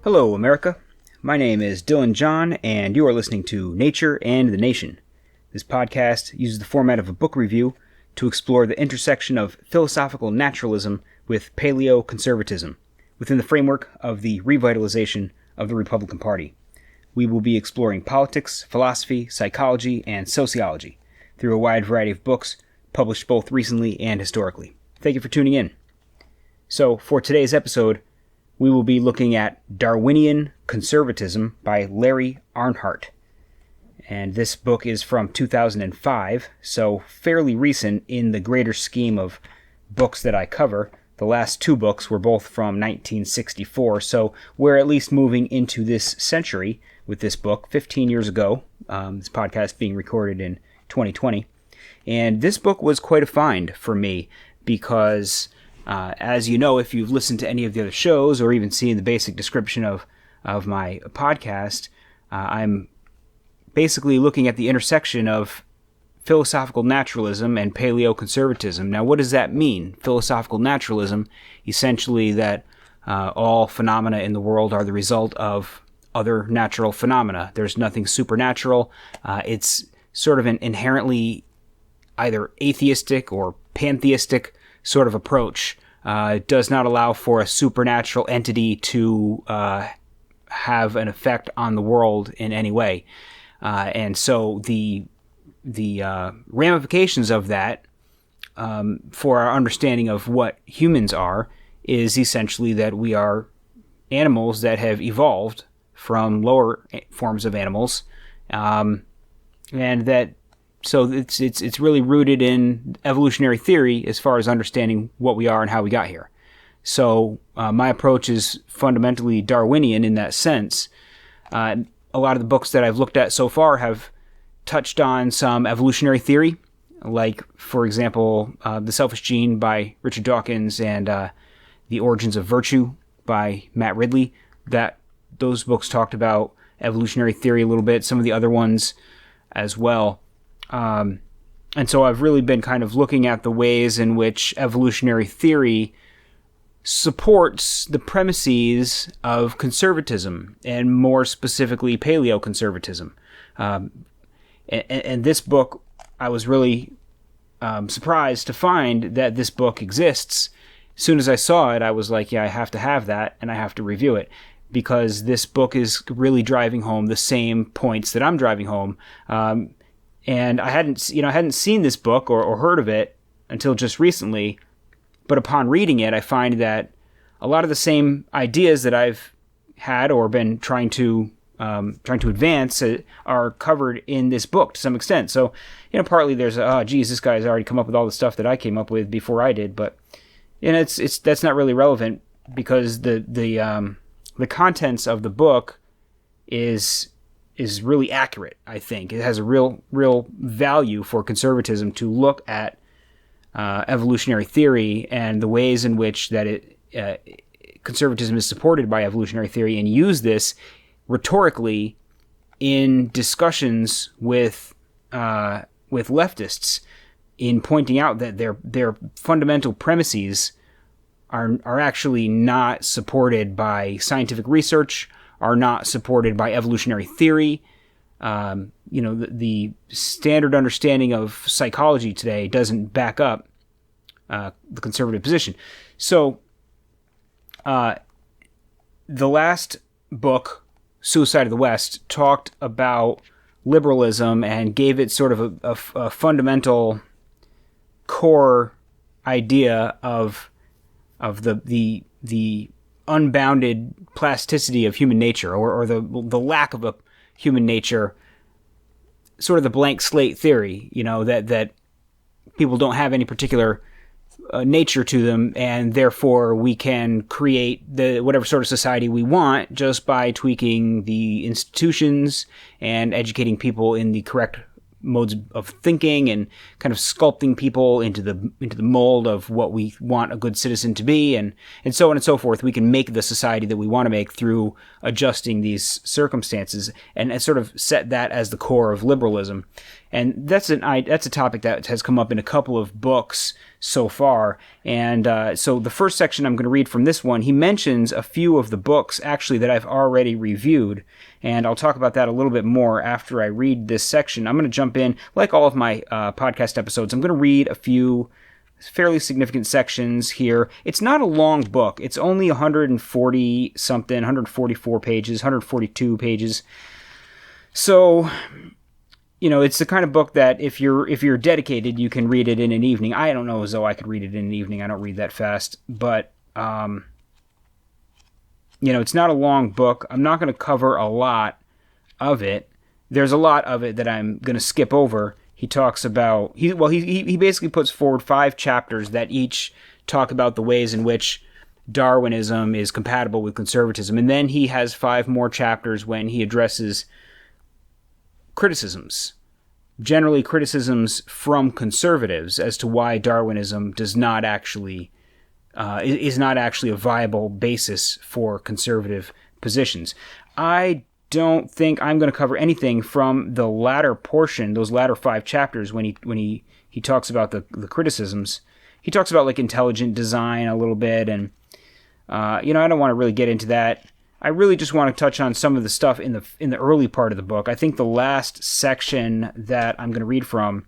Hello, America. My name is Dylan John, and you are listening to Nature and the Nation. This podcast uses the format of a book review to explore the intersection of philosophical naturalism with paleoconservatism within the framework of the revitalization of the Republican Party. We will be exploring politics, philosophy, psychology, and sociology through a wide variety of books published both recently and historically. Thank you for tuning in. So, for today's episode, we will be looking at Darwinian Conservatism by Larry Arnhart. And this book is from 2005, so fairly recent in the greater scheme of books that I cover. The last two books were both from 1964, so we're at least moving into this century with this book, 15 years ago, this podcast being recorded in 2020. And this book was quite a find for me because as you know, if you've listened to any of the other shows or even seen the basic description of my podcast, I'm basically looking at the intersection of philosophical naturalism and paleoconservatism. Now, what does that mean? Philosophical naturalism, essentially that all phenomena in the world are the result of other natural phenomena. There's nothing supernatural. It's sort of an inherently either atheistic or pantheistic sort of approach. It does not allow for a supernatural entity to have an effect on the world in any way. And so the ramifications of that for our understanding of what humans are is essentially that we are animals that have evolved from lower forms of animals, and that so it's really rooted in evolutionary theory as far as understanding what we are and how we got here. So my approach is fundamentally Darwinian in that sense. A lot of the books that I've looked at so far have touched on some evolutionary theory, like, for example, The Selfish Gene by Richard Dawkins and The Origins of Virtue by Matt Ridley. Those books talked about evolutionary theory a little bit, some of the other ones as well. And so I've really been kind of looking at the ways in which evolutionary theory supports the premises of conservatism, and more specifically paleoconservatism. And this book, I was really surprised to find that this book exists. As soon as I saw it, I was like, yeah, I have to have that, and I have to review it, because this book is really driving home the same points that I'm driving home. And I hadn't seen this book or heard of it until just recently, but upon reading it, I find that a lot of the same ideas that I've had or been trying to advance are covered in this book to some extent. So, partly there's this guy's already come up with all the stuff that I came up with before I did, but that's not really relevant, because the contents of the book is really accurate. I think it has a real value for conservatism to look at evolutionary theory and the ways in which that conservatism is supported by evolutionary theory, and use this rhetorically in discussions with leftists, in pointing out that their fundamental premises are actually not supported by scientific research, are not supported by evolutionary theory. The standard understanding of psychology today doesn't back up the conservative position. So, the last book, Suicide of the West, talked about liberalism and gave it sort of a fundamental core idea of the unbounded plasticity of human nature, or the lack of a human nature, sort of the blank slate theory, that people don't have any particular nature to them, and therefore we can create whatever sort of society we want just by tweaking the institutions and educating people in the correct modes of thinking and kind of sculpting people into the mold of what we want a good citizen to be, and so on and so forth. We can make the society that we want to make through adjusting these circumstances, and sort of set that as the core of liberalism. And that's a topic that has come up in a couple of books so far. And so the first section I'm going to read from this one, he mentions a few of the books actually that I've already reviewed, and I'll talk about that a little bit more after I read this section. I'm going to jump in, like all of my podcast episodes, I'm going to read a few fairly significant sections here. It's not a long book. It's only 140 something, 144 pages, 142 pages. So, it's the kind of book that if you're dedicated, you can read it in an evening. I don't know as though I could read it in an evening. I don't read that fast, but it's not a long book. I'm not going to cover a lot of it. There's a lot of it that I'm going to skip over. He talks about he basically puts forward 5 chapters that each talk about the ways in which Darwinism is compatible with conservatism, and then he has 5 more chapters when he addresses criticisms, generally criticisms from conservatives as to why Darwinism is not actually a viable basis for conservative positions. I don't think I'm going to cover anything from the latter portion, those latter 5 chapters, when he talks about the criticisms. He talks about like intelligent design a little bit, and I don't want to really get into that. I really just want to touch on some of the stuff in the early part of the book. I think the last section that I'm going to read from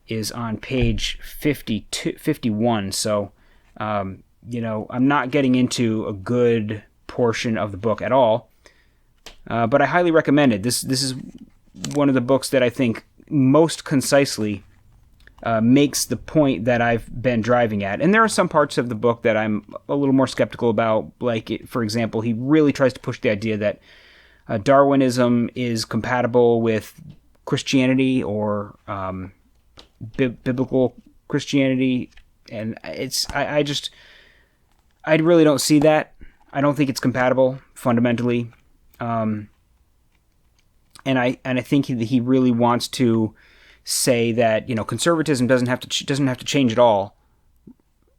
is on page 51. So, I'm not getting into a good portion of the book at all. But I highly recommend it. This is one of the books that I think most concisely makes the point that I've been driving at. And there are some parts of the book that I'm a little more skeptical about. Like, for example, he really tries to push the idea that Darwinism is compatible with Christianity or biblical Christianity. And I really don't see that. I don't think it's compatible fundamentally. And I think he really wants to say that conservatism doesn't have to change at all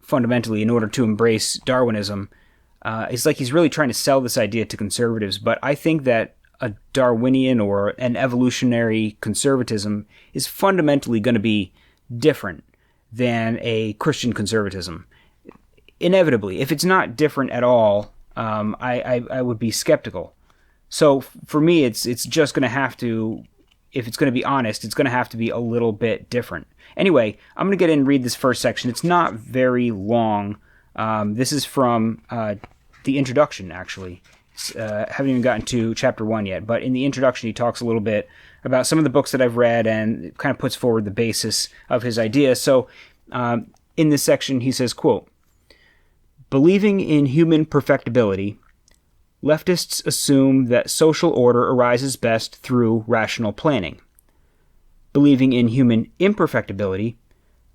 fundamentally in order to embrace Darwinism. It's like he's really trying to sell this idea to conservatives, but I think that a Darwinian or an evolutionary conservatism is fundamentally going to be different than a Christian conservatism. Inevitably, if it's not different at all, I would be skeptical. So for me, it's just going to have to, if it's going to be honest, it's going to have to be a little bit different. Anyway, I'm going to get in and read this first section. It's not very long. This is from the introduction, actually. Haven't even gotten to chapter 1 yet, but in the introduction he talks a little bit about some of the books that I've read and it kind of puts forward the basis of his idea. So in this section he says, quote, "Believing in human perfectibility, leftists assume that social order arises best through rational planning. Believing in human imperfectibility,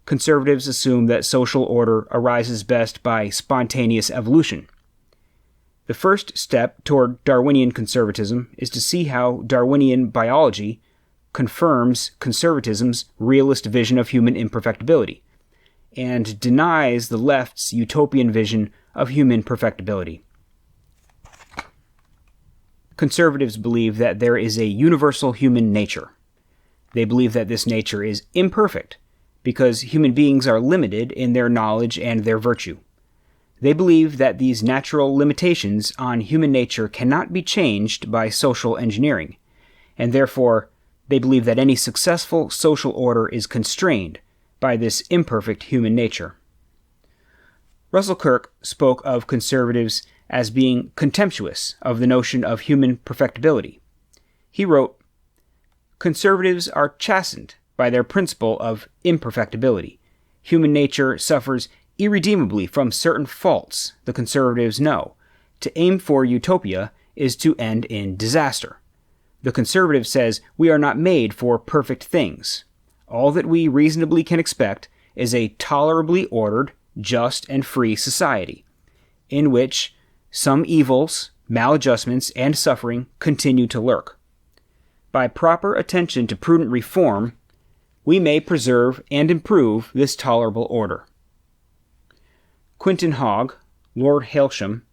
conservatives assume that social order arises best by spontaneous evolution. The first step toward Darwinian conservatism is to see how Darwinian biology confirms conservatism's realist vision of human imperfectibility, and denies the left's utopian vision of human perfectibility. Conservatives believe that there is a universal human nature. They believe that this nature is imperfect because human beings are limited in their knowledge and their virtue. They believe that these natural limitations on human nature cannot be changed by social engineering, and therefore they believe that any successful social order is constrained by this imperfect human nature." Russell Kirk spoke of conservatives as being contemptuous of the notion of human perfectibility. He wrote, "Conservatives are chastened by their principle of imperfectibility. Human nature suffers irredeemably from certain faults the conservatives know. To aim for utopia is to end in disaster. The conservative says we are not made for perfect things. All that we reasonably can expect is a tolerably ordered, just, and free society, in which some evils, maladjustments, and suffering continue to lurk. By proper attention to prudent reform, we may preserve and improve this tolerable order. Quintin Hogg, Lord Hailsham,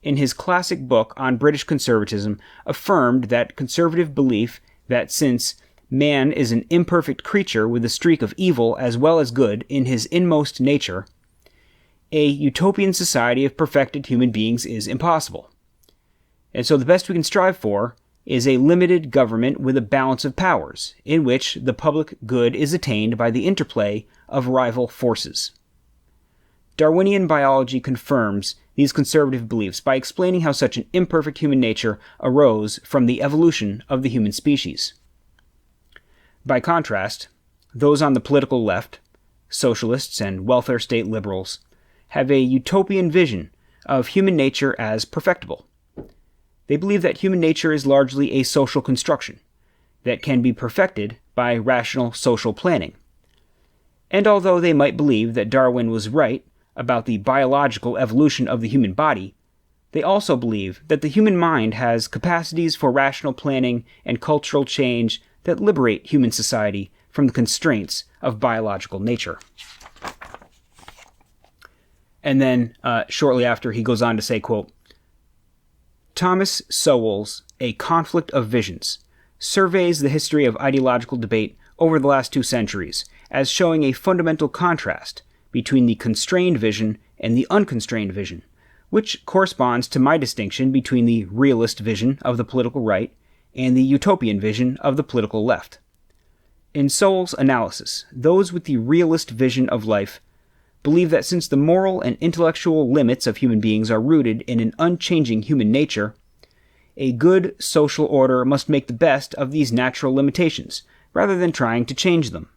in his classic book on British conservatism, affirmed that conservative belief that since man is an imperfect creature with a streak of evil as well as good in his inmost nature, a utopian society of perfected human beings is impossible. And so the best we can strive for is a limited government with a balance of powers, in which the public good is attained by the interplay of rival forces. Darwinian biology confirms these conservative beliefs by explaining how such an imperfect human nature arose from the evolution of the human species. By contrast, those on the political left, socialists and welfare state liberals, have a utopian vision of human nature as perfectible. They believe that human nature is largely a social construction that can be perfected by rational social planning. And although they might believe that Darwin was right about the biological evolution of the human body, they also believe that the human mind has capacities for rational planning and cultural change that liberate human society from the constraints of biological nature. And then, shortly after, he goes on to say, quote, Thomas Sowell's A Conflict of Visions surveys the history of ideological debate over the last 2 centuries as showing a fundamental contrast between the constrained vision and the unconstrained vision, which corresponds to my distinction between the realist vision of the political right and the utopian vision of the political left. In Sowell's analysis, those with the realist vision of life believe that since the moral and intellectual limits of human beings are rooted in an unchanging human nature, a good social order must make the best of these natural limitations, rather than trying to change them.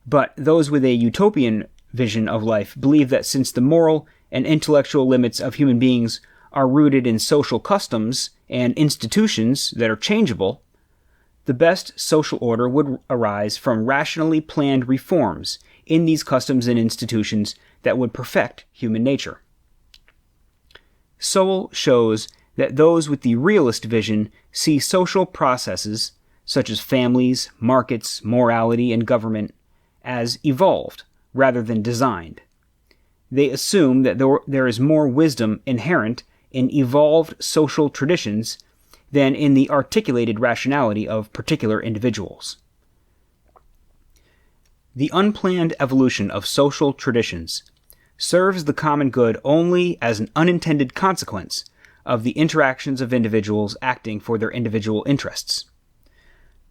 But those with a utopian vision of life believe that since the moral and intellectual limits of human beings are rooted in social customs and institutions that are changeable, the best social order would arise from rationally planned reforms in these customs and institutions that would perfect human nature. Sowell shows that those with the realist vision see social processes, such as families, markets, morality, and government, as evolved rather than designed. They assume that there is more wisdom inherent in evolved social traditions than in the articulated rationality of particular individuals. The unplanned evolution of social traditions serves the common good only as an unintended consequence of the interactions of individuals acting for their individual interests.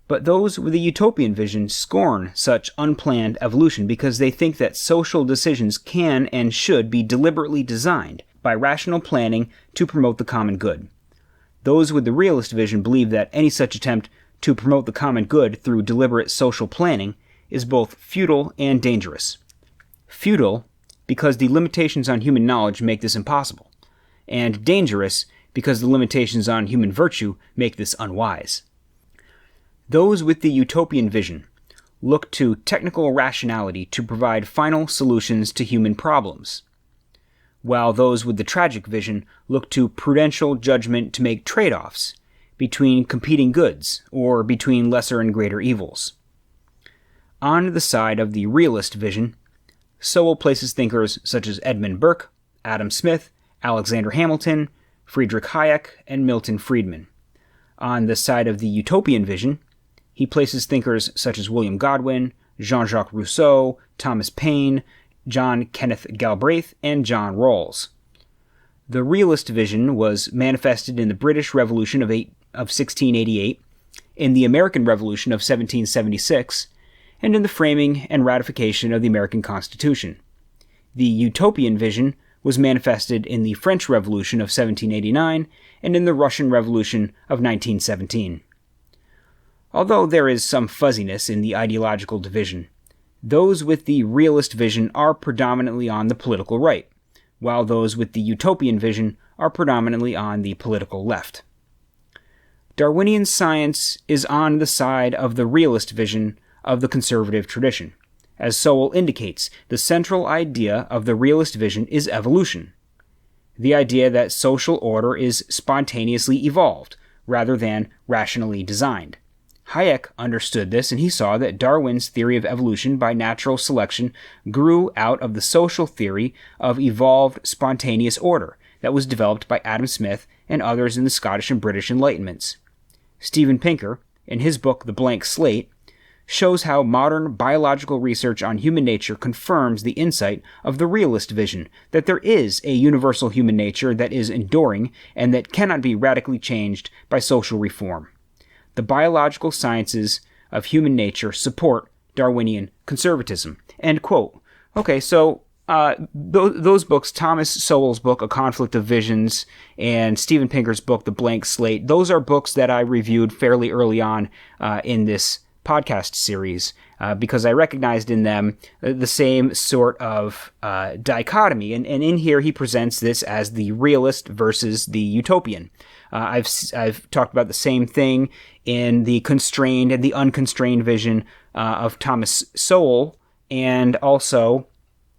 But those with a utopian vision scorn such unplanned evolution because they think that social decisions can and should be deliberately designed by rational planning to promote the common good. Those with the realist vision believe that any such attempt to promote the common good through deliberate social planning is both futile and dangerous. Futile because the limitations on human knowledge make this impossible, and dangerous because the limitations on human virtue make this unwise. Those with the utopian vision look to technical rationality to provide final solutions to human problems, while those with the tragic vision look to prudential judgment to make trade-offs between competing goods or between lesser and greater evils. On the side of the realist vision, Sowell places thinkers such as Edmund Burke, Adam Smith, Alexander Hamilton, Friedrich Hayek, and Milton Friedman. On the side of the utopian vision, he places thinkers such as William Godwin, Jean-Jacques Rousseau, Thomas Paine, John Kenneth Galbraith, and John Rawls. The realist vision was manifested in the British Revolution of 1688, in the American Revolution of 1776, and in the framing and ratification of the American Constitution. The utopian vision was manifested in the French Revolution of 1789 and in the Russian Revolution of 1917. Although there is some fuzziness in the ideological division, those with the realist vision are predominantly on the political right, while those with the utopian vision are predominantly on the political left. Darwinian science is on the side of the realist vision of the conservative tradition. As Sowell indicates, the central idea of the realist vision is evolution, the idea that social order is spontaneously evolved rather than rationally designed. Hayek understood this, and he saw that Darwin's theory of evolution by natural selection grew out of the social theory of evolved spontaneous order that was developed by Adam Smith and others in the Scottish and British Enlightenments. Steven Pinker, in his book The Blank Slate, shows how modern biological research on human nature confirms the insight of the realist vision that there is a universal human nature that is enduring and that cannot be radically changed by social reform. The biological sciences of human nature support Darwinian conservatism. End quote. Okay, so those books, Thomas Sowell's book, A Conflict of Visions, and Steven Pinker's book, The Blank Slate, those are books that I reviewed fairly early on in this podcast series because I recognized in them the same sort of dichotomy. And in here, he presents this as the realist versus the utopian. I've talked about the same thing in the constrained and the unconstrained vision of Thomas Sowell, and also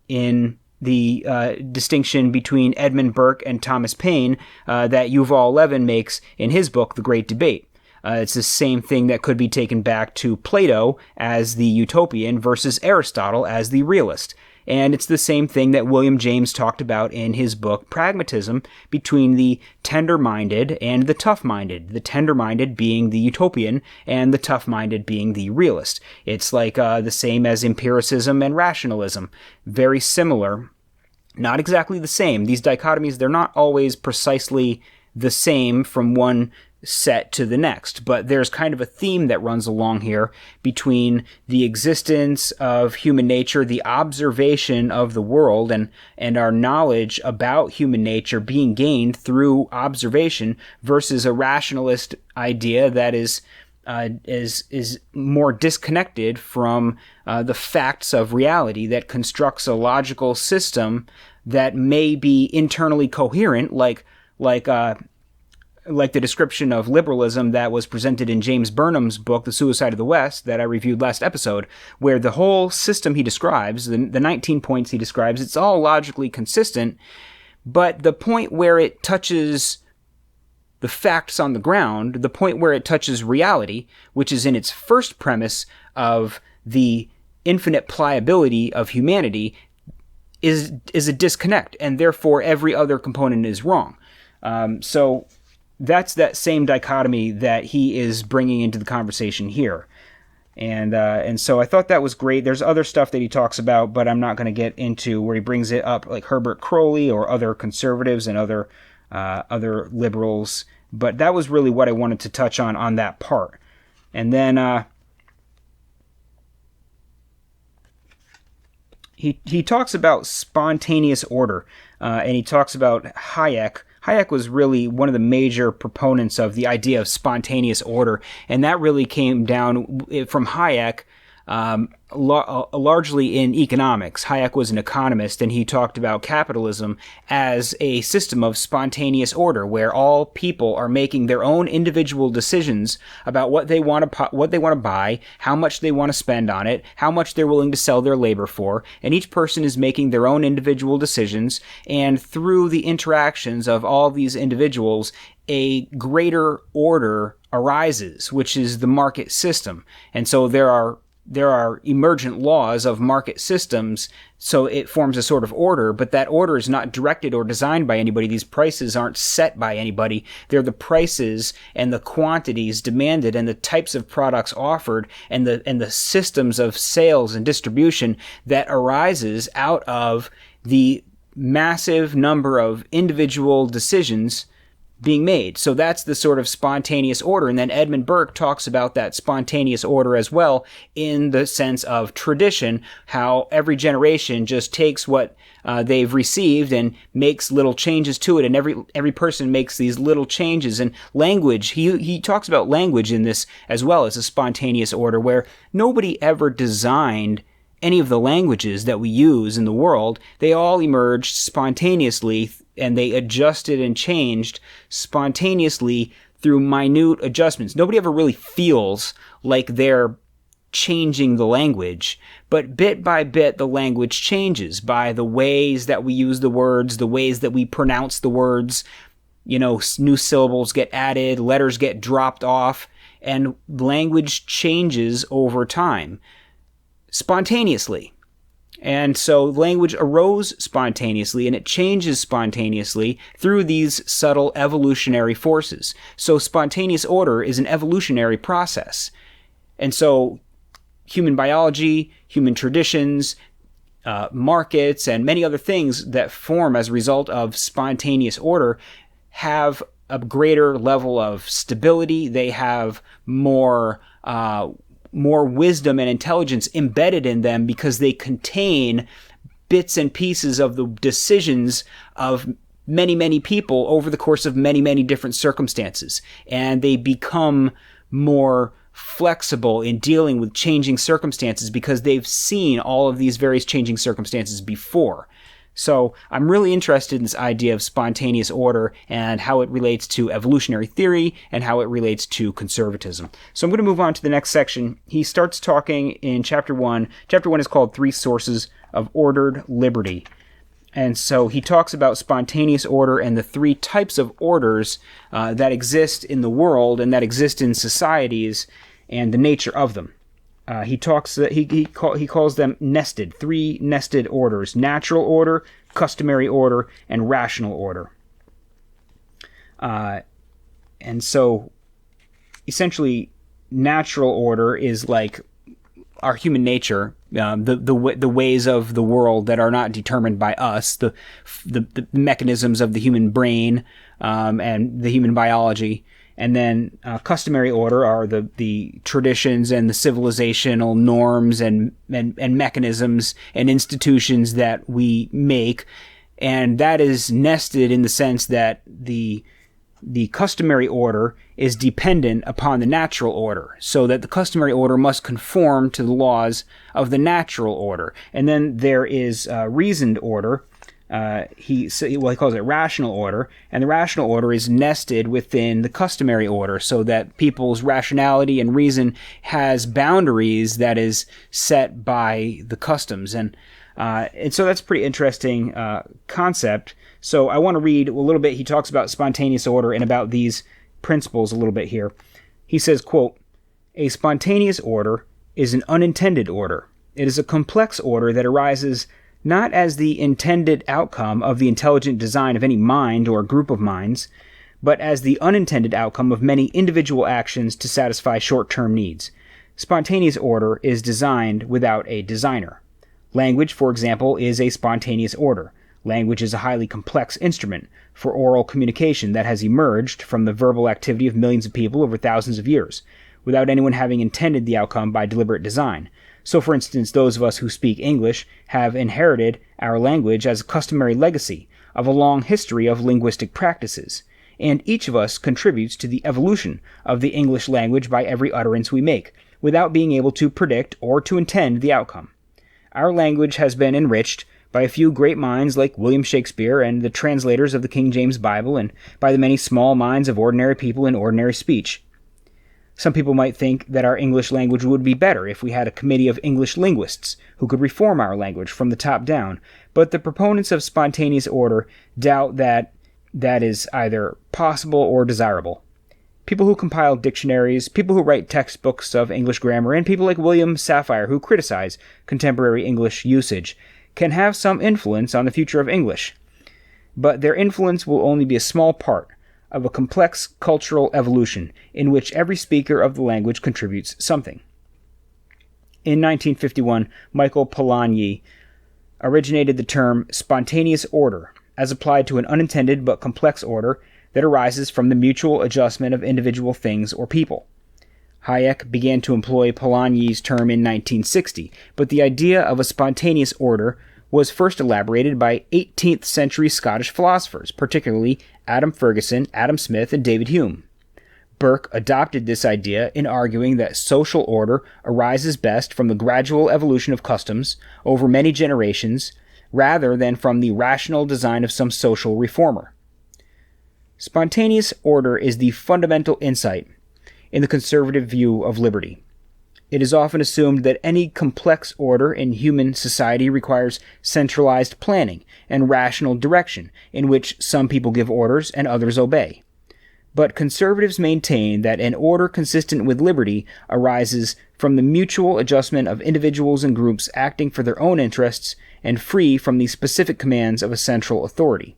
in the distinction between Edmund Burke and Thomas Paine that Yuval Levin makes in his book, The Great Debate. It's the same thing that could be taken back to Plato as the utopian versus Aristotle as the realist. And it's the same thing that William James talked about in his book, Pragmatism, between the tender-minded and the tough-minded. The tender-minded being the utopian and the tough-minded being the realist. It's like the same as empiricism and rationalism. Very similar. Not exactly the same. These dichotomies, they're not always precisely the same from one set to the next, but there's kind of a theme that runs along here between the existence of human nature, the observation of the world, and our knowledge about human nature being gained through observation versus a rationalist idea that is more disconnected from the facts of reality, that constructs a logical system that may be internally coherent, like the description of liberalism that was presented in James Burnham's book, The Suicide of the West, that I reviewed last episode, where the whole system he describes, the 19 points he describes, it's all logically consistent, but the point where it touches the facts on the ground, the point where it touches reality, which is in its first premise of the infinite pliability of humanity, is a disconnect, and therefore every other component is wrong. So that's that same dichotomy that he is bringing into the conversation here. And so I thought that was great. There's other stuff that he talks about, but I'm not going to get into where he brings it up, like Herbert Crowley or other conservatives and other liberals. But that was really what I wanted to touch on that part. And then he talks about spontaneous order, and he talks about Hayek. Hayek was really one of the major proponents of the idea of spontaneous order, and that really came down from Hayek largely in economics. Hayek was an economist, and he talked about capitalism as a system of spontaneous order, where all people are making their own individual decisions about what they want to buy, how much they want to spend on it, how much they're willing to sell their labor for, and each person is making their own individual decisions, and through the interactions of all these individuals, a greater order arises, which is the market system. And so there are emergent laws of market systems, so it forms a sort of order, but that order is not directed or designed by anybody. These prices aren't set by anybody. They're the prices and the quantities demanded and the types of products offered and the systems of sales and distribution that arises out of the massive number of individual decisions being made. So that's the sort of spontaneous order. And then Edmund Burke talks about that spontaneous order as well in the sense of tradition, how every generation just takes what they've received and makes little changes to it, and every person makes these little changes. And language, he talks about language in this as well as a spontaneous order, where nobody ever designed any of the languages that we use in the world. They all emerged spontaneously, and they adjusted and changed spontaneously through minute adjustments. Nobody ever really feels like they're changing the language, but bit by bit the language changes by the ways that we use the words, the ways that we pronounce the words. You know, new syllables get added, letters get dropped off, and language changes over time spontaneously. And so language arose spontaneously, and it changes spontaneously through these subtle evolutionary forces. So spontaneous order is an evolutionary process. And so human biology, human traditions, markets, and many other things that form as a result of spontaneous order have a greater level of stability. They have more wisdom and intelligence embedded in them because they contain bits and pieces of the decisions of many, many people over the course of many, many different circumstances. And they become more flexible in dealing with changing circumstances because they've seen all of these various changing circumstances before. So I'm really interested in this idea of spontaneous order and how it relates to evolutionary theory and how it relates to conservatism. So I'm going to move on to the next section. He starts talking in Chapter 1. Chapter 1 is called 3 Sources of Ordered Liberty. And so he talks about spontaneous order and the 3 types of orders that exist in the world and that exist in societies and the nature of them. He calls them nested, 3 nested orders: natural order, customary order, and rational order. And so essentially natural order is like our human nature, the ways of the world that are not determined by us, the mechanisms of the human brain and the human biology. And then customary order are the traditions and the civilizational norms and mechanisms and institutions that we make. And that is nested in the sense that the customary order is dependent upon the natural order, so that the customary order must conform to the laws of the natural order. And then there is reasoned order. He calls it rational order, and the rational order is nested within the customary order, so that people's rationality and reason has boundaries that is set by the customs. And so that's a pretty interesting concept. So I want to read a little bit. He talks about spontaneous order and about these principles a little bit here. He says, quote, "A spontaneous order is an unintended order. It is a complex order that arises not as the intended outcome of the intelligent design of any mind or group of minds, but as the unintended outcome of many individual actions to satisfy short-term needs. Spontaneous order is designed without a designer. Language, for example, is a spontaneous order. Language is a highly complex instrument for oral communication that has emerged from the verbal activity of millions of people over thousands of years, without anyone having intended the outcome by deliberate design. So, for instance, those of us who speak English have inherited our language as a customary legacy of a long history of linguistic practices, and each of us contributes to the evolution of the English language by every utterance we make, without being able to predict or to intend the outcome. Our language has been enriched by a few great minds like William Shakespeare and the translators of the King James Bible, and by the many small minds of ordinary people in ordinary speech. Some people might think that our English language would be better if we had a committee of English linguists who could reform our language from the top down, but the proponents of spontaneous order doubt that that is either possible or desirable. People who compile dictionaries, people who write textbooks of English grammar, and people like William Safire who criticize contemporary English usage can have some influence on the future of English, but their influence will only be a small part of a complex cultural evolution in which every speaker of the language contributes something." In 1951, Michael Polanyi originated the term spontaneous order as applied to an unintended but complex order that arises from the mutual adjustment of individual things or people. Hayek began to employ Polanyi's term in 1960, but the idea of a spontaneous order was first elaborated by 18th century Scottish philosophers, particularly Adam Ferguson, Adam Smith, and David Hume. Burke adopted this idea in arguing that social order arises best from the gradual evolution of customs over many generations, rather than from the rational design of some social reformer. Spontaneous order is the fundamental insight in the conservative view of liberty. It is often assumed that any complex order in human society requires centralized planning and rational direction in which some people give orders and others obey. but conservatives maintain that an order consistent with liberty arises from the mutual adjustment of individuals and groups acting for their own interests and free from the specific commands of a central authority.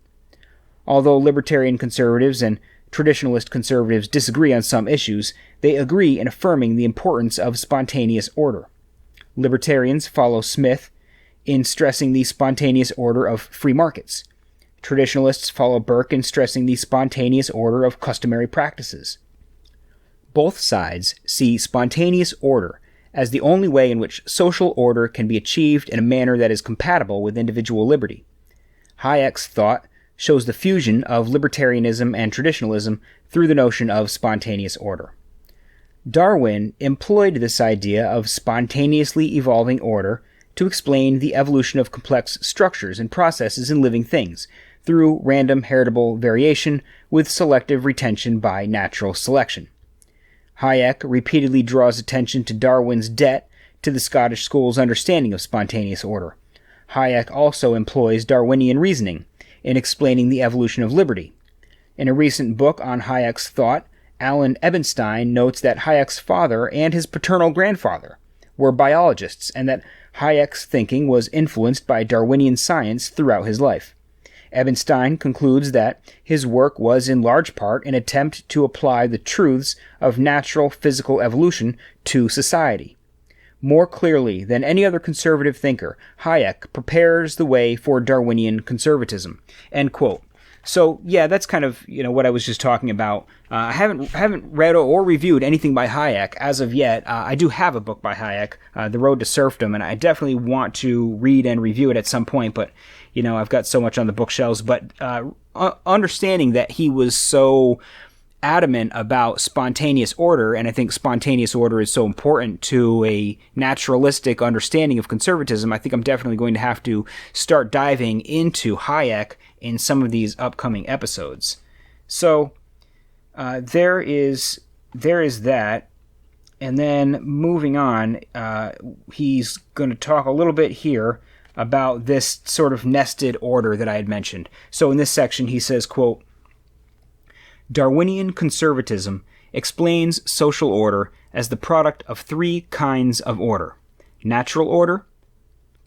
Although libertarian conservatives and traditionalist conservatives disagree on some issues, they agree in affirming the importance of spontaneous order. Libertarians follow Smith in stressing the spontaneous order of free markets. Traditionalists follow Burke in stressing the spontaneous order of customary practices. Both sides see spontaneous order as the only way in which social order can be achieved in a manner that is compatible with individual liberty. Hayek's thought shows the fusion of libertarianism and traditionalism through the notion of spontaneous order. Darwin employed this idea of spontaneously evolving order to explain the evolution of complex structures and processes in living things through random heritable variation with selective retention by natural selection. Hayek repeatedly draws attention to Darwin's debt to the Scottish school's understanding of spontaneous order. Hayek also employs Darwinian reasoning in explaining the evolution of liberty. In a recent book on Hayek's thought, Alan Ebenstein notes that Hayek's father and his paternal grandfather were biologists and that Hayek's thinking was influenced by Darwinian science throughout his life. Ebenstein concludes that his work was in large part an attempt to apply the truths of natural physical evolution to society. More clearly than any other conservative thinker, Hayek prepares the way for Darwinian conservatism. End quote. So, yeah, that's kind of, what I was just talking about. I haven't read or reviewed anything by Hayek as of yet. I do have a book by Hayek, The Road to Serfdom, and I definitely want to read and review it at some point, but, I've got so much on the bookshelves. But understanding that he was so adamant about spontaneous order, and I think spontaneous order is so important to a naturalistic understanding of conservatism, I think I'm definitely going to have to start diving into Hayek in some of these upcoming episodes. So there is that, and then moving on, he's going to talk a little bit here about this sort of nested order that I had mentioned. So in this section he says, quote, Darwinian conservatism explains social order as the product of three kinds of order: natural order,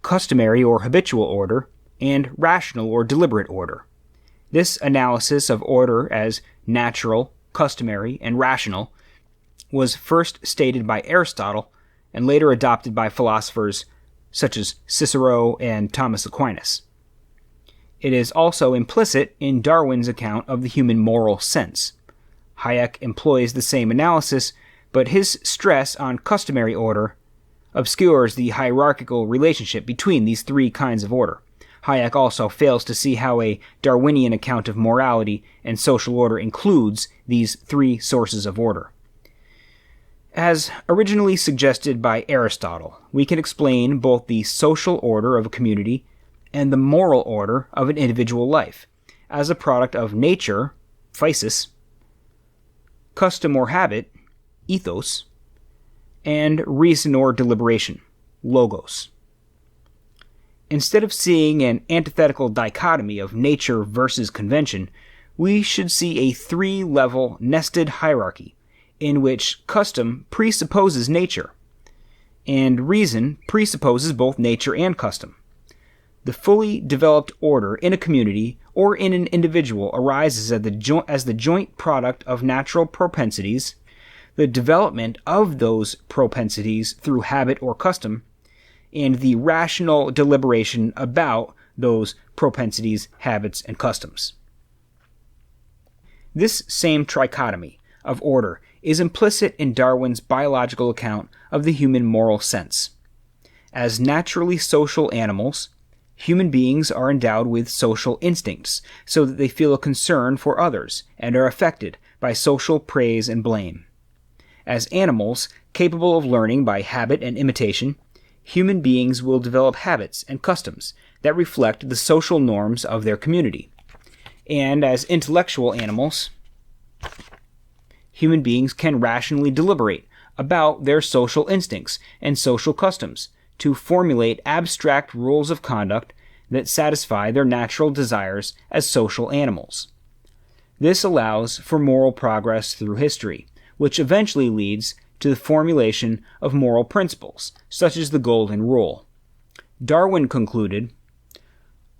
customary or habitual order, and rational or deliberate order. This analysis of order as natural, customary, and rational was first stated by Aristotle and later adopted by philosophers such as Cicero and Thomas Aquinas. It is also implicit in Darwin's account of the human moral sense. Hayek employs the same analysis, but his stress on customary order obscures the hierarchical relationship between these three kinds of order. Hayek also fails to see how a Darwinian account of morality and social order includes these three sources of order. As originally suggested by Aristotle, we can explain both the social order of a community and the moral order of an individual life as a product of nature, physis, custom or habit, ethos, and reason or deliberation, logos. Instead of seeing an antithetical dichotomy of nature versus convention, we should see a three-level nested hierarchy in which custom presupposes nature, and reason presupposes both nature and custom. The fully developed order in a community or in an individual arises as the joint product of natural propensities, the development of those propensities through habit or custom, and the rational deliberation about those propensities, habits, and customs. This same trichotomy of order is implicit in Darwin's biological account of the human moral sense. As naturally social animals, human beings are endowed with social instincts so that they feel a concern for others and are affected by social praise and blame. As animals capable of learning by habit and imitation, human beings will develop habits and customs that reflect the social norms of their community. And as intellectual animals, human beings can rationally deliberate about their social instincts and social customs to formulate abstract rules of conduct that satisfy their natural desires as social animals. This allows for moral progress through history, which eventually leads to the formulation of moral principles, such as the Golden Rule. Darwin concluded,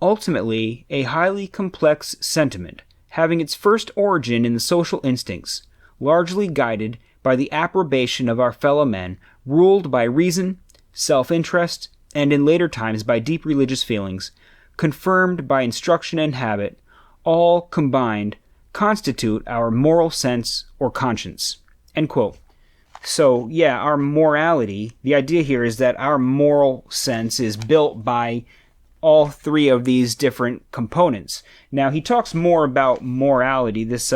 ultimately, a highly complex sentiment, having its first origin in the social instincts, largely guided by the approbation of our fellow men, ruled by reason, self-interest, and in later times by deep religious feelings, confirmed by instruction and habit, all combined constitute our moral sense or conscience. End quote. So, yeah, our morality, the idea here is that our moral sense is built by all three of these different components. Now, he talks more about morality. This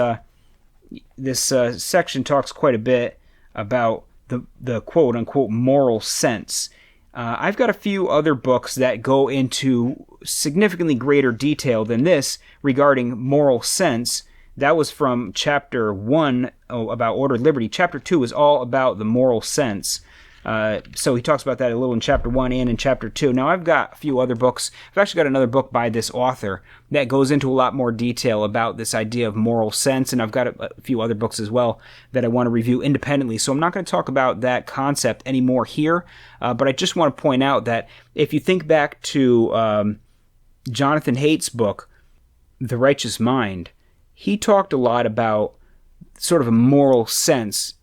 section talks quite a bit about the quote-unquote moral sense. I've got a few other books that go into significantly greater detail than this regarding moral sense. That was from Chapter 1 about ordered liberty. Chapter 2 is all about the moral sense. So he talks about that a little in Chapter 1 and in Chapter 2. Now, I've got a few other books. I've actually got another book by this author that goes into a lot more detail about this idea of moral sense, and I've got a few other books as well that I want to review independently. So I'm not going to talk about that concept anymore here, but I just want to point out that if you think back to Jonathan Haidt's book, The Righteous Mind, he talked a lot about sort of a moral sense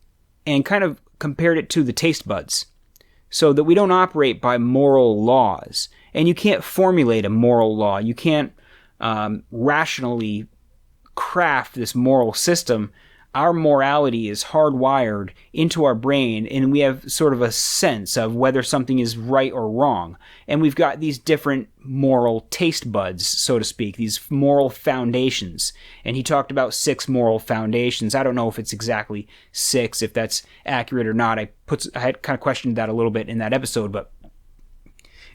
and kind of compared it to the taste buds, so that we don't operate by moral laws. And you can't formulate a moral law. You can't rationally craft this moral system. Our morality is hardwired into our brain, and we have sort of a sense of whether something is right or wrong. And we've got these different moral taste buds, so to speak, these moral foundations. And he talked about 6 moral foundations. I don't know if it's exactly 6, if that's accurate or not. I had kind of questioned that a little bit in that episode, but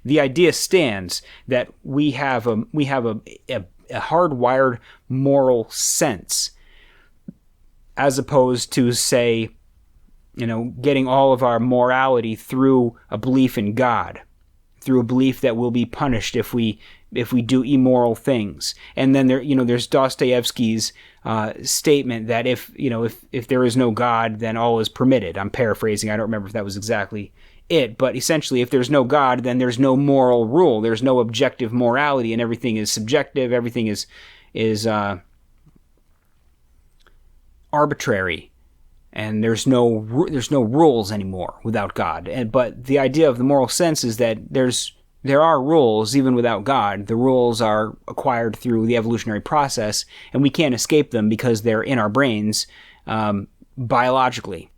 the idea stands that we have a hardwired moral sense, as opposed to, say, getting all of our morality through a belief in God, through a belief that we'll be punished if we do immoral things. And then there's Dostoevsky's statement that if there is no God, then all is permitted. I'm paraphrasing. I don't remember if that was exactly it, but essentially, if there's no God, then there's no moral rule. There's no objective morality, and everything is subjective. Everything is arbitrary, and there's no rules anymore without God. But the idea of the moral sense is that there are rules even without God. The rules are acquired through the evolutionary process, and we can't escape them because they're in our brains biologically.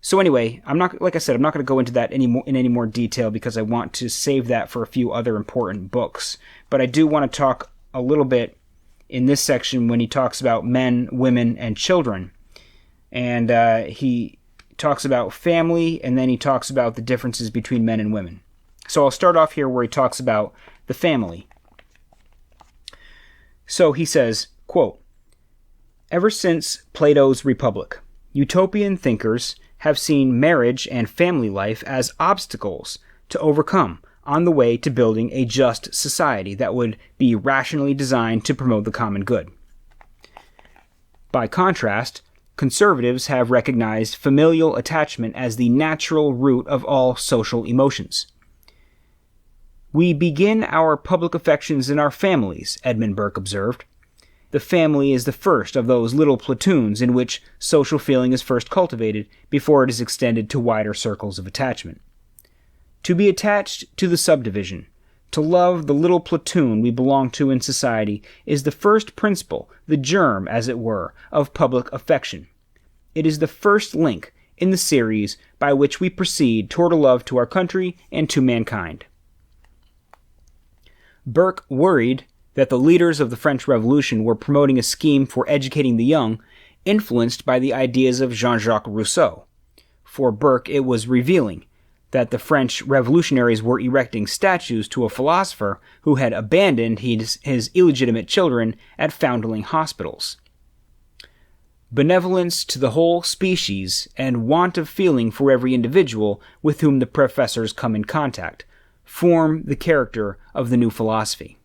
So anyway, like I said, I'm not going to go into that in any more detail because I want to save that for a few other important books. But I do want to talk a little bit in this section when he talks about men, women, and children. And he talks about family, and then he talks about the differences between men and women. So I'll start off here where he talks about the family. So he says, quote, ever since Plato's Republic, utopian thinkers have seen marriage and family life as obstacles to overcome on the way to building a just society that would be rationally designed to promote the common good. By contrast, conservatives have recognized familial attachment as the natural root of all social emotions. We begin our public affections in our families, Edmund Burke observed. The family is the first of those little platoons in which social feeling is first cultivated before it is extended to wider circles of attachment. To be attached to the subdivision, to love the little platoon we belong to in society, is the first principle, the germ, as it were, of public affection. It is the first link in the series by which we proceed toward a love to our country and to mankind. Burke worried that the leaders of the French Revolution were promoting a scheme for educating the young, influenced by the ideas of Jean-Jacques Rousseau. For Burke, it was revealing that the French revolutionaries were erecting statues to a philosopher who had abandoned his illegitimate children at foundling hospitals. Benevolence to the whole species and want of feeling for every individual with whom the professors come in contact form the character of the new philosophy.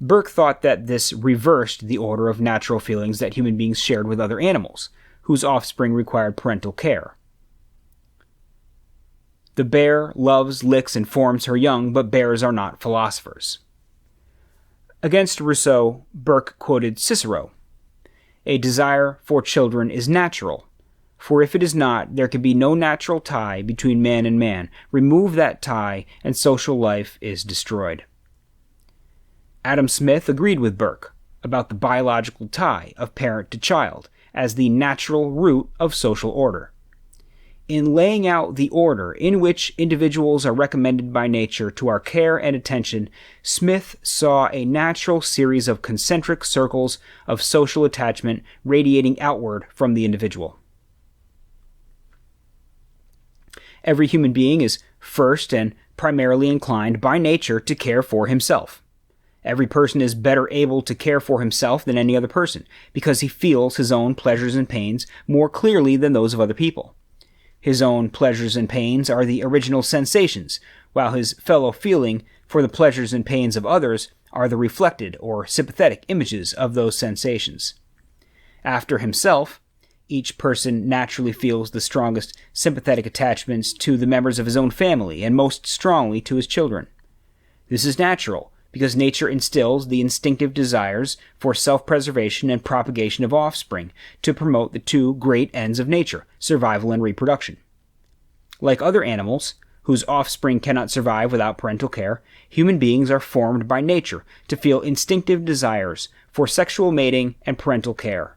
Burke thought that this reversed the order of natural feelings that human beings shared with other animals, whose offspring required parental care. The bear loves, licks, and forms her young, but bears are not philosophers. Against Rousseau, Burke quoted Cicero, "A desire for children is natural, for if it is not, there can be no natural tie between man and man. Remove that tie, and social life is destroyed." Adam Smith agreed with Burke about the biological tie of parent to child as the natural root of social order. In laying out the order in which individuals are recommended by nature to our care and attention, Smith saw a natural series of concentric circles of social attachment radiating outward from the individual. Every human being is first and primarily inclined by nature to care for himself. Every person is better able to care for himself than any other person, because he feels his own pleasures and pains more clearly than those of other people. His own pleasures and pains are the original sensations, while his fellow feeling for the pleasures and pains of others are the reflected or sympathetic images of those sensations. After himself, each person naturally feels the strongest sympathetic attachments to the members of his own family and most strongly to his children. This is natural, because nature instills the instinctive desires for self-preservation and propagation of offspring to promote the two great ends of nature, survival and reproduction. Like other animals, whose offspring cannot survive without parental care, human beings are formed by nature to feel instinctive desires for sexual mating and parental care.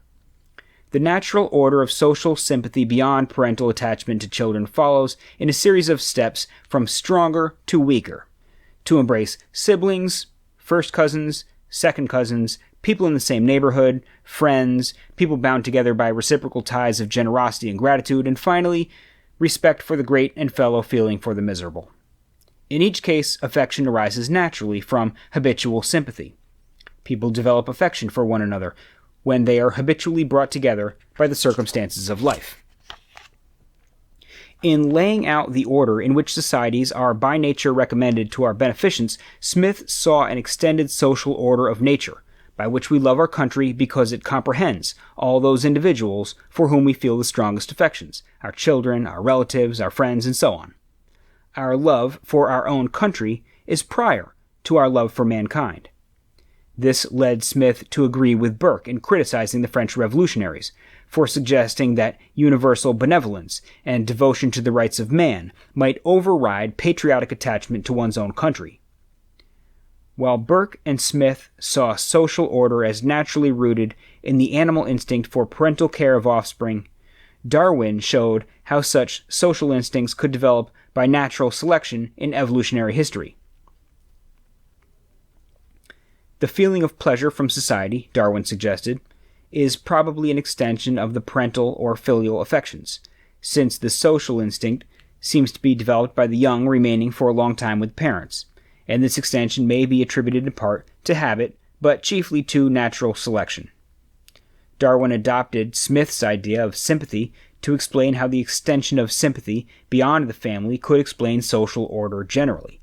The natural order of social sympathy beyond parental attachment to children follows in a series of steps from stronger to weaker, to embrace siblings, first cousins, second cousins, people in the same neighborhood, friends, people bound together by reciprocal ties of generosity and gratitude, and finally, respect for the great and fellow feeling for the miserable. In each case, affection arises naturally from habitual sympathy. People develop affection for one another when they are habitually brought together by the circumstances of life. In laying out the order in which societies are by nature recommended to our beneficence, Smith saw an extended social order of nature, by which we love our country because it comprehends all those individuals for whom we feel the strongest affections, our children, our relatives, our friends, and so on. Our love for our own country is prior to our love for mankind. This led Smith to agree with Burke in criticizing the French revolutionaries for suggesting that universal benevolence and devotion to the rights of man might override patriotic attachment to one's own country. While Burke and Smith saw social order as naturally rooted in the animal instinct for parental care of offspring, Darwin showed how such social instincts could develop by natural selection in evolutionary history. The feeling of pleasure from society, Darwin suggested, is probably an extension of the parental or filial affections, since the social instinct seems to be developed by the young remaining for a long time with parents, and this extension may be attributed in part to habit, but chiefly to natural selection. Darwin adopted Smith's idea of sympathy to explain how the extension of sympathy beyond the family could explain social order generally.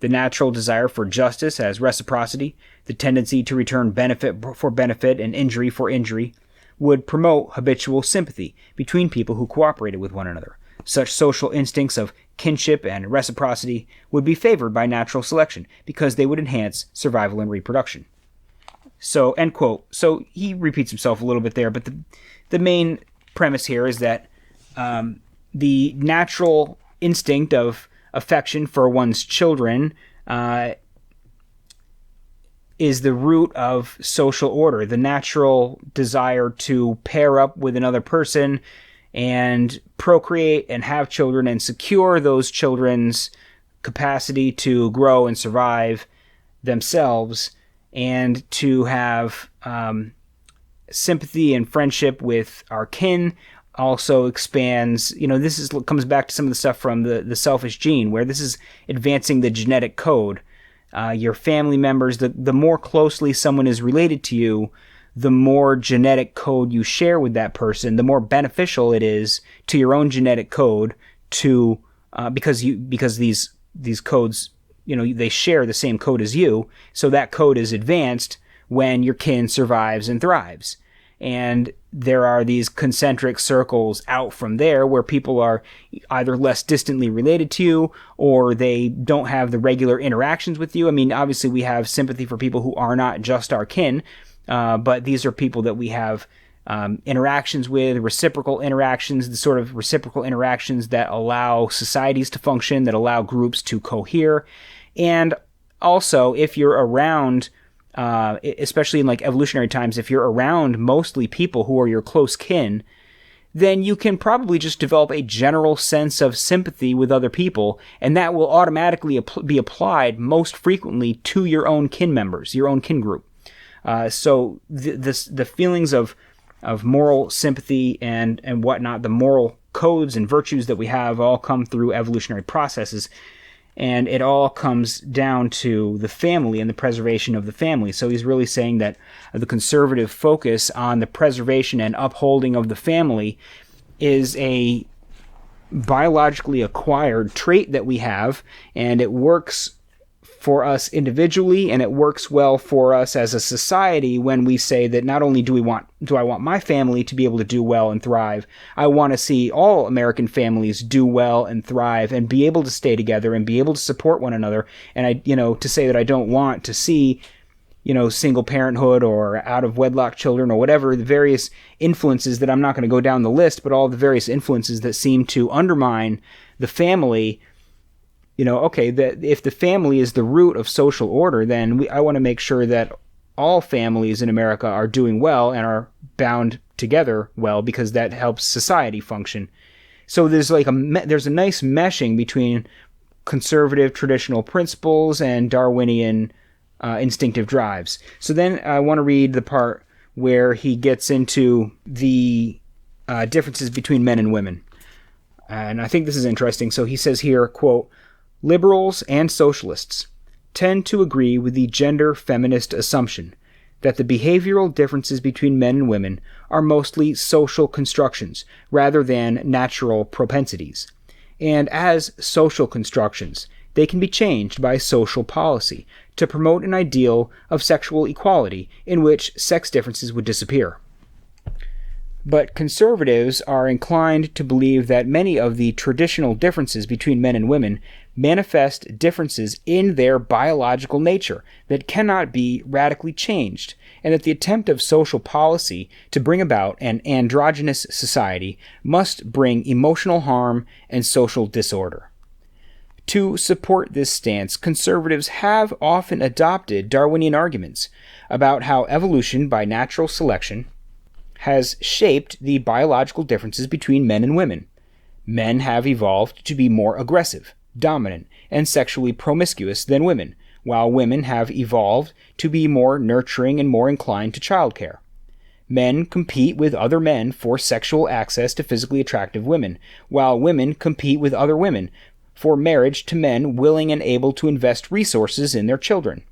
The natural desire for justice as reciprocity, the tendency to return benefit for benefit and injury for injury, would promote habitual sympathy between people who cooperated with one another. Such social instincts of kinship and reciprocity would be favored by natural selection because they would enhance survival and reproduction. So, end quote. So he repeats himself a little bit there, but the main premise here is that the natural instinct of affection for one's children is the root of social order. The natural desire to pair up with another person and procreate and have children and secure those children's capacity to grow and survive themselves, and to have sympathy and friendship with our kin also expands. This comes back to some of the stuff from the selfish gene, where this is advancing the genetic code. Your family members, the more closely someone is related to you, the more genetic code you share with that person, the more beneficial it is to your own genetic code to because these codes they share the same code as you, so that code is advanced when your kin survives and thrives. And there are these concentric circles out from there where people are either less distantly related to you or they don't have the regular interactions with you. I mean, obviously we have sympathy for people who are not just our kin, but these are people that we have interactions with, reciprocal interactions, the sort of reciprocal interactions that allow societies to function, that allow groups to cohere. And also, if you're around, especially in like evolutionary times, if you're around mostly people who are your close kin, then you can probably just develop a general sense of sympathy with other people, and that will automatically be applied most frequently to your own kin members, your own kin group. So the feelings of moral sympathy and whatnot, the moral codes and virtues that we have all come through evolutionary processes. And it all comes down to the family and the preservation of the family. So he's really saying that the conservative focus on the preservation and upholding of the family is a biologically acquired trait that we have, and it works for us individually, and it works well for us as a society when we say that not only do I want my family to be able to do well and thrive, I want to see all American families do well and thrive and be able to stay together and be able to support one another. And to say that I don't want to see, single parenthood or out of wedlock children or whatever, the various influences that I'm not going to go down the list, but all the various influences that seem to undermine the family. That if the family is the root of social order, then I want to make sure that all families in America are doing well and are bound together well, because that helps society function. So there's there's a nice meshing between conservative traditional principles and Darwinian instinctive drives. So then I want to read the part where he gets into the differences between men and women. And I think this is interesting. So he says here, quote, "Liberals and socialists tend to agree with the gender feminist assumption that the behavioral differences between men and women are mostly social constructions rather than natural propensities. And as social constructions, they can be changed by social policy to promote an ideal of sexual equality in which sex differences would disappear." But conservatives are inclined to believe that many of the traditional differences between men and women manifest differences in their biological nature that cannot be radically changed, and that the attempt of social policy to bring about an androgynous society must bring emotional harm and social disorder. To support this stance, conservatives have often adopted Darwinian arguments about how evolution by natural selection has shaped the biological differences between men and women. Men have evolved to be more aggressive, dominant, and sexually promiscuous than women, while women have evolved to be more nurturing and more inclined to childcare. Men compete with other men for sexual access to physically attractive women, while women compete with other women for marriage to men willing and able to invest resources in their children.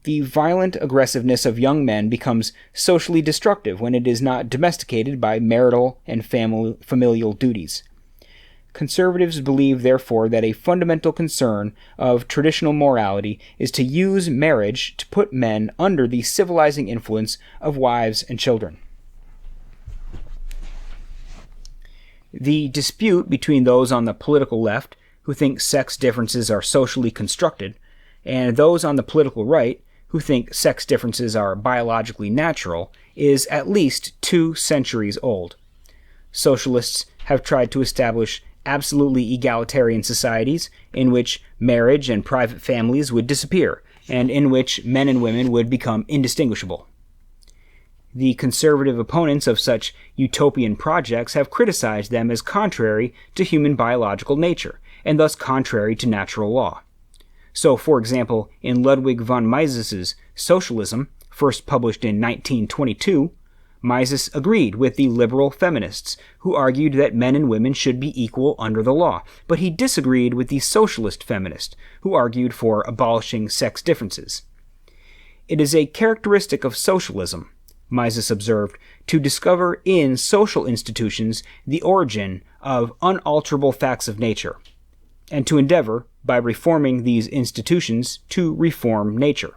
The violent aggressiveness of young men becomes socially destructive when it is not domesticated by marital and familial duties. Conservatives believe, therefore, that a fundamental concern of traditional morality is to use marriage to put men under the civilizing influence of wives and children. The dispute between those on the political left, who think sex differences are socially constructed, and those on the political right, who think sex differences are biologically natural, is at least 2 centuries old. Socialists have tried to establish absolutely egalitarian societies in which marriage and private families would disappear, and in which men and women would become indistinguishable. The conservative opponents of such utopian projects have criticized them as contrary to human biological nature, and thus contrary to natural law. So, for example, in Ludwig von Mises's Socialism, first published in 1922, Mises agreed with the liberal feminists, who argued that men and women should be equal under the law, but he disagreed with the socialist feminists, who argued for abolishing sex differences. It is a characteristic of socialism, Mises observed, to discover in social institutions the origin of unalterable facts of nature, and to endeavor, by reforming these institutions to reform nature.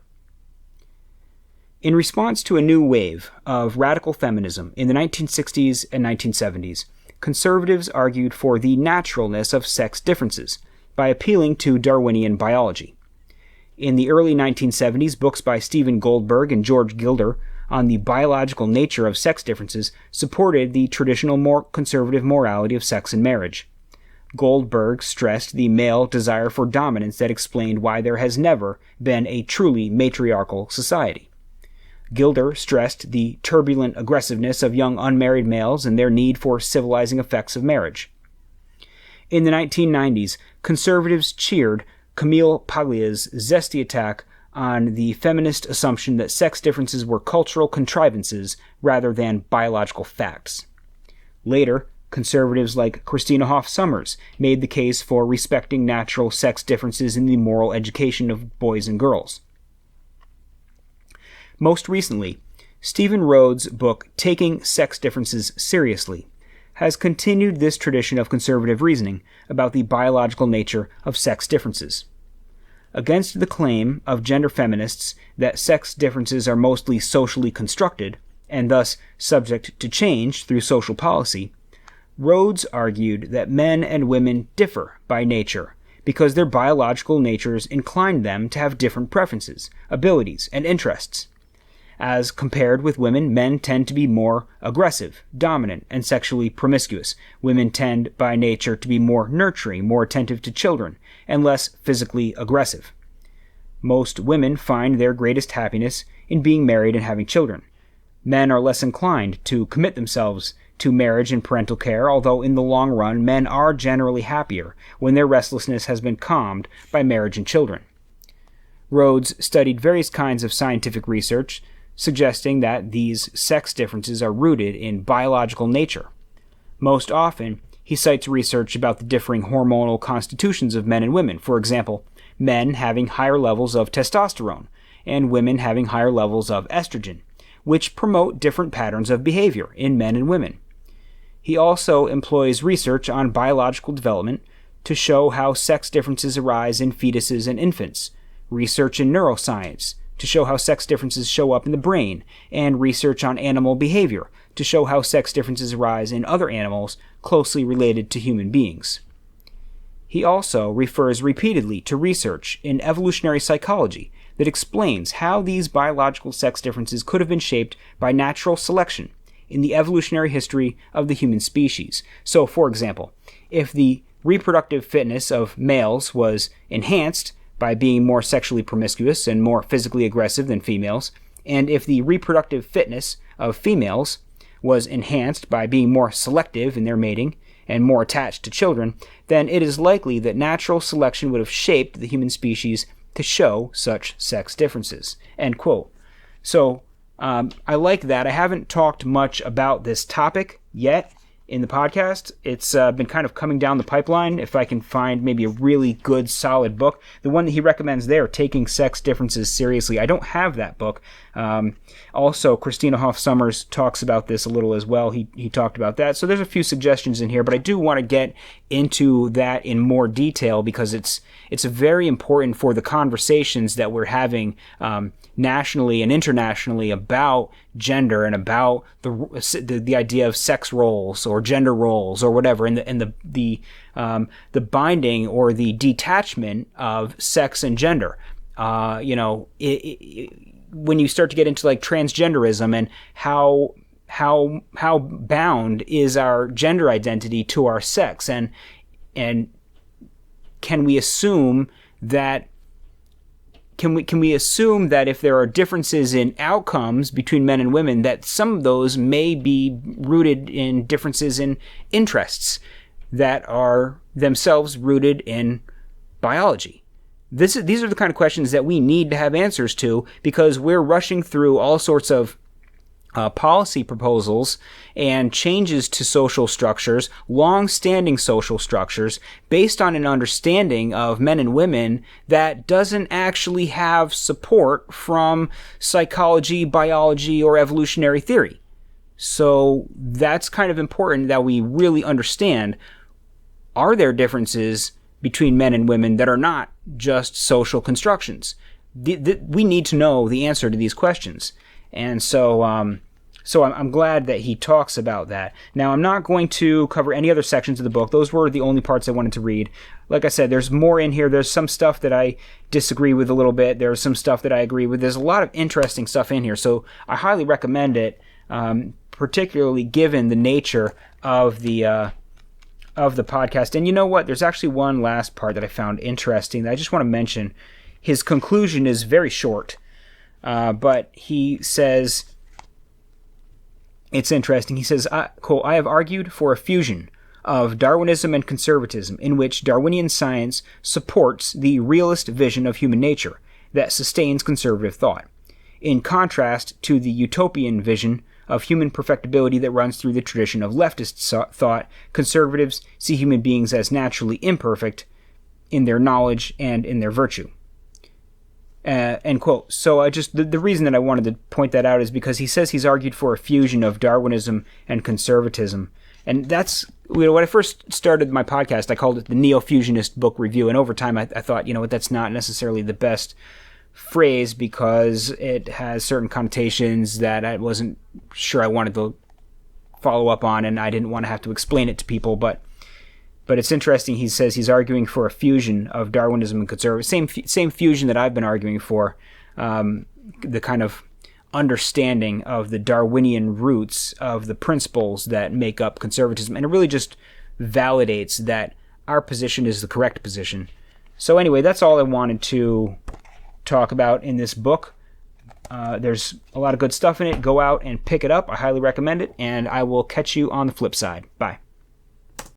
In response to a new wave of radical feminism in the 1960s and 1970s, conservatives argued for the naturalness of sex differences by appealing to Darwinian biology. In the early 1970s, books by Stephen Goldberg and George Gilder on the biological nature of sex differences supported the traditional more conservative morality of sex and marriage. Goldberg stressed the male desire for dominance that explained why there has never been a truly matriarchal society. Gilder stressed the turbulent aggressiveness of young unmarried males and their need for civilizing effects of marriage. In the 1990s, conservatives cheered Camille Paglia's zesty attack on the feminist assumption that sex differences were cultural contrivances rather than biological facts. Later, conservatives like Christina Hoff Sommers made the case for respecting natural sex differences in the moral education of boys and girls. Most recently, Stephen Rhodes' book Taking Sex Differences Seriously has continued this tradition of conservative reasoning about the biological nature of sex differences. Against the claim of gender feminists that sex differences are mostly socially constructed, and thus subject to change through social policy, Rhodes argued that men and women differ by nature because their biological natures incline them to have different preferences, abilities, and interests. As compared with women, men tend to be more aggressive, dominant, and sexually promiscuous. Women tend by nature to be more nurturing, more attentive to children, and less physically aggressive. Most women find their greatest happiness in being married and having children. Men are less inclined to commit themselves to marriage and parental care, although in the long run, men are generally happier when their restlessness has been calmed by marriage and children. Rhodes studied various kinds of scientific research, suggesting that these sex differences are rooted in biological nature. Most often, he cites research about the differing hormonal constitutions of men and women. For example, men having higher levels of testosterone and women having higher levels of estrogen, which promote different patterns of behavior in men and women. He also employs research on biological development to show how sex differences arise in fetuses and infants, research in neuroscience to show how sex differences show up in the brain, and research on animal behavior to show how sex differences arise in other animals closely related to human beings. He also refers repeatedly to research in evolutionary psychology that explains how these biological sex differences could have been shaped by natural selection in the evolutionary history of the human species. So, for example, if the reproductive fitness of males was enhanced by being more sexually promiscuous and more physically aggressive than females, and if the reproductive fitness of females was enhanced by being more selective in their mating and more attached to children, then it is likely that natural selection would have shaped the human species to show such sex differences. End quote. So, I like that. I haven't talked much about this topic yet in the podcast. It's been kind of coming down the pipeline. If I can find maybe a really good, solid book. The one that he recommends there, Taking Sex Differences Seriously. I don't have that book. Also, Christina Hoff Sommers talks about this a little as well. He talked about that. So there's a few suggestions in here, but I do want to get into that in more detail because it's very important for the conversations that we're having nationally and internationally about gender and about the idea of sex roles or gender roles or whatever, and the binding or the detachment of sex and gender. When you start to get into like transgenderism and how bound is our gender identity to our sex, and can we assume that if there are differences in outcomes between men and women, that some of those may be rooted in differences in interests that are themselves rooted in biology? These are the kind of questions that we need to have answers to, because we're rushing through all sorts of policy proposals and changes to social structures, long-standing social structures, based on an understanding of men and women that doesn't actually have support from psychology, biology, or evolutionary theory. So that's kind of important that we really understand, are there differences between men and women that are not just social constructions. We need to know the answer to these questions. And so I'm glad that he talks about that. Now, I'm not going to cover any other sections of the book. Those were the only parts I wanted to read. Like I said, there's more in here. There's some stuff that I disagree with a little bit. There's some stuff that I agree with. There's a lot of interesting stuff in here. So I highly recommend it, particularly given the nature of the podcast. And you know what? There's actually one last part that I found interesting that I just want to mention. His conclusion is very short, but he says, it's interesting. He says, quote, "I have argued for a fusion of Darwinism and conservatism in which Darwinian science supports the realist vision of human nature that sustains conservative thought, in contrast to the utopian vision of human perfectibility that runs through the tradition of leftist thought. Conservatives see human beings as naturally imperfect in their knowledge and in their virtue." End quote. So the reason that I wanted to point that out is because he says he's argued for a fusion of Darwinism and conservatism. And that's, when I first started my podcast, I called it the Neo-Fusionist Book Review. And over time, I thought, that's not necessarily the best phrase because it has certain connotations that I wasn't sure I wanted to follow up on, and I didn't want to have to explain it to people. But it's interesting. He says he's arguing for a fusion of Darwinism and conservatism. Same fusion that I've been arguing for, the kind of understanding of the Darwinian roots of the principles that make up conservatism. And it really just validates that our position is the correct position. So anyway, that's all I wanted to talk about in this book. There's a lot of good stuff in it. Go out and pick it up. I highly recommend it. And I will catch you on the flip side. Bye.